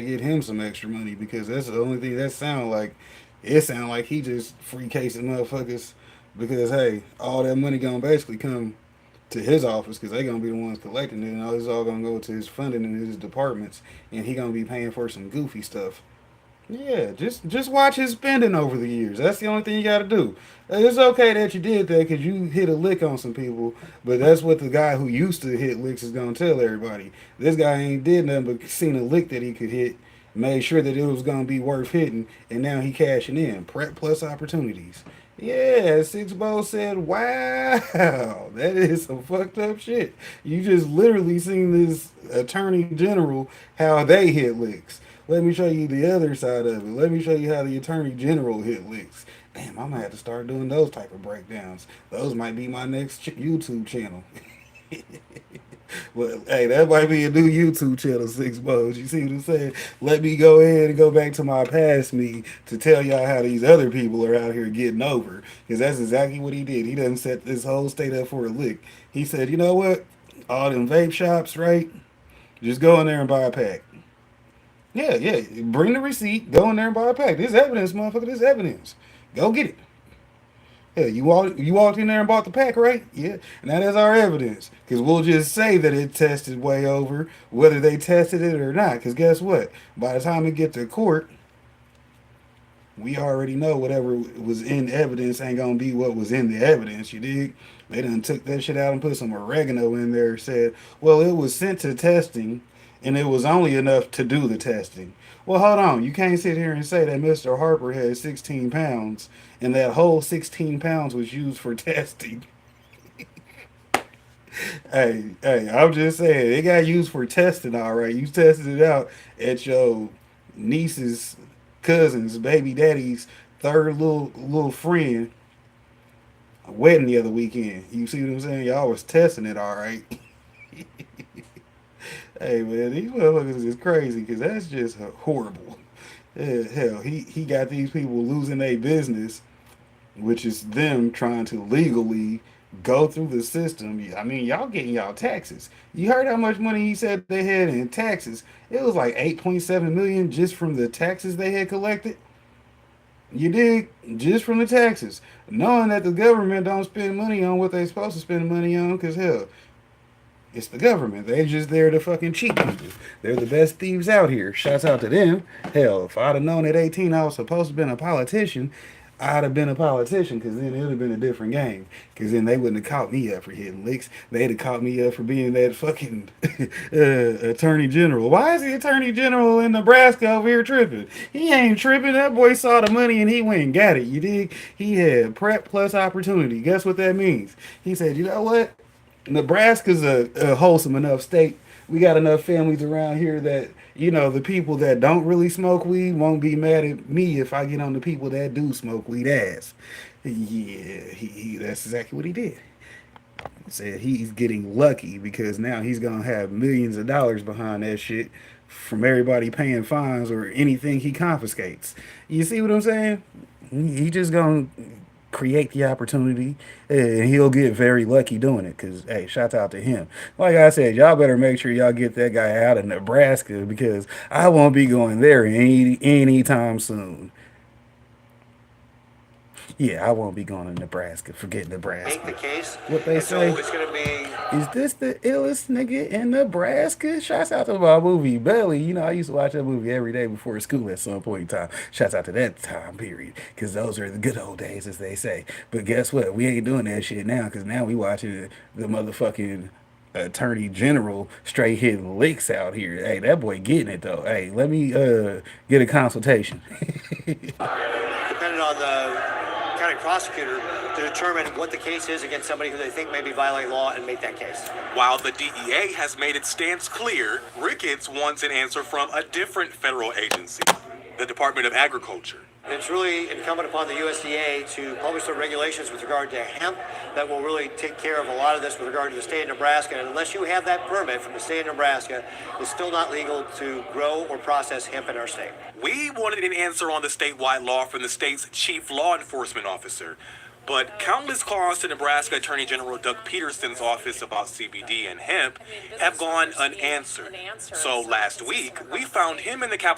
get him some extra money because that's the only thing that sound like. It sound like he just free casing motherfuckers because hey, all that money gonna basically come to his office because they gonna be the ones collecting it, and all it's all gonna go to his funding and his departments, and he gonna be paying for some goofy stuff. Yeah, just watch his spending over the years. That's the only thing you got to do. It's okay that you did that because you hit a lick on some people, but that's what the guy who used to hit licks is gonna tell everybody. This guy ain't did nothing but seen a lick that he could hit, made sure that it was gonna be worth hitting, and now he cashing in. Prep plus opportunities. Yeah, Six Bo said, "Wow, that is some fucked up shit." You just literally seen this attorney general how they hit licks. Let me show you the other side of it. Let me show you how the attorney general hit licks. Damn, I'm gonna have to start doing those type of breakdowns. Those might be my next YouTube channel. Well, hey, that might be a new YouTube channel, Six Bows. You see what I'm saying? Let me go ahead and go back to my past me to tell y'all how these other people are out here getting over. Because that's exactly what he did. He done set this whole state up for a lick. He said, you know what? All them vape shops, right? Just go in there and buy a pack. Yeah, yeah. Bring the receipt. Go in there and buy a pack. This evidence, motherfucker. This evidence. Go get it. Yeah, you walked in there and bought the pack, right? Yeah, and that is our evidence. Because we'll just say that it tested way over, whether they tested it or not. Because guess what? By the time it get to court, we already know whatever was in evidence ain't gonna be what was in the evidence. You dig? They done took that shit out and put some oregano in there. Said, well, it was sent to testing, and it was only enough to do the testing. Well, hold on. You can't sit here and say that Mr. Harper had 16 pounds, and that whole 16 pounds was used for testing. Hey, I'm just saying it got used for testing. All right, you tested it out at your niece's cousin's baby daddy's third little friend wedding the other weekend. You see what I'm saying? Y'all was testing it, all right. Hey man, these motherfuckers is crazy because that's just horrible. Yeah, hell, he got these people losing their business, which is them trying to legally go through the system. I mean, y'all getting y'all taxes. You heard how much money he said they had in taxes? It was like 8.7 million just from the taxes they had collected. You dig? Just from the taxes. Knowing that the government don't spend money on what they supposed to spend money on, because hell, it's the government. They just there to fucking cheat people. They're the best thieves out here. Shouts out to them. Hell, if I'd have known at 18 I was supposed to be a politician, I'd have been a politician because then it would have been a different game. Because then they wouldn't have caught me up for hitting licks. They'd have caught me up for being that fucking attorney general. Why is the attorney general in Nebraska over here tripping? He ain't tripping. That boy saw the money and he went and got it. You dig? He had prep plus opportunity. Guess what that means? He said, you know what? Nebraska's a wholesome enough state. We got enough families around here that the people that don't really smoke weed won't be mad at me if I get on the people that do smoke weed ass. Yeah, that's exactly what he did. He said he's getting lucky because now he's gonna have millions of dollars behind that shit from everybody paying fines or anything he confiscates. You see what I'm saying? He just gonna create the opportunity, and he'll get very lucky doing it. Cause hey, shout out to him. Like I said, y'all better make sure y'all get that guy out of Nebraska because I won't be going there anytime soon. Yeah, I won't be going to Nebraska. Forget Make the Nebraska. case, What they and so say? it's going to be Is this the illest nigga in Nebraska? Shouts out to my movie Belly. I used to watch that movie every day before school at some point in time. Shouts out to that time period. Because those are the good old days, as they say. But guess what? We ain't doing that shit now because now we watching the motherfucking attorney general straight hitting licks out here. Hey, that boy getting it though. Hey, let me get a consultation. dependent on the county prosecutor to determine what the case is against somebody who they think may be violating law and make that case. While the DEA has made its stance clear, Ricketts wants an answer from a different federal agency, the Department of Agriculture. It's really incumbent upon the USDA to publish their regulations with regard to hemp that will really take care of a lot of this with regard to the state of Nebraska. And unless you have that permit from the state of Nebraska, it's still not legal to grow or process hemp in our state. We wanted an answer on the statewide law from the state's chief law enforcement officer. But countless calls to Nebraska Attorney General Doug Peterson's office about CBD and hemp have gone unanswered. So last week, we found him in the Capitol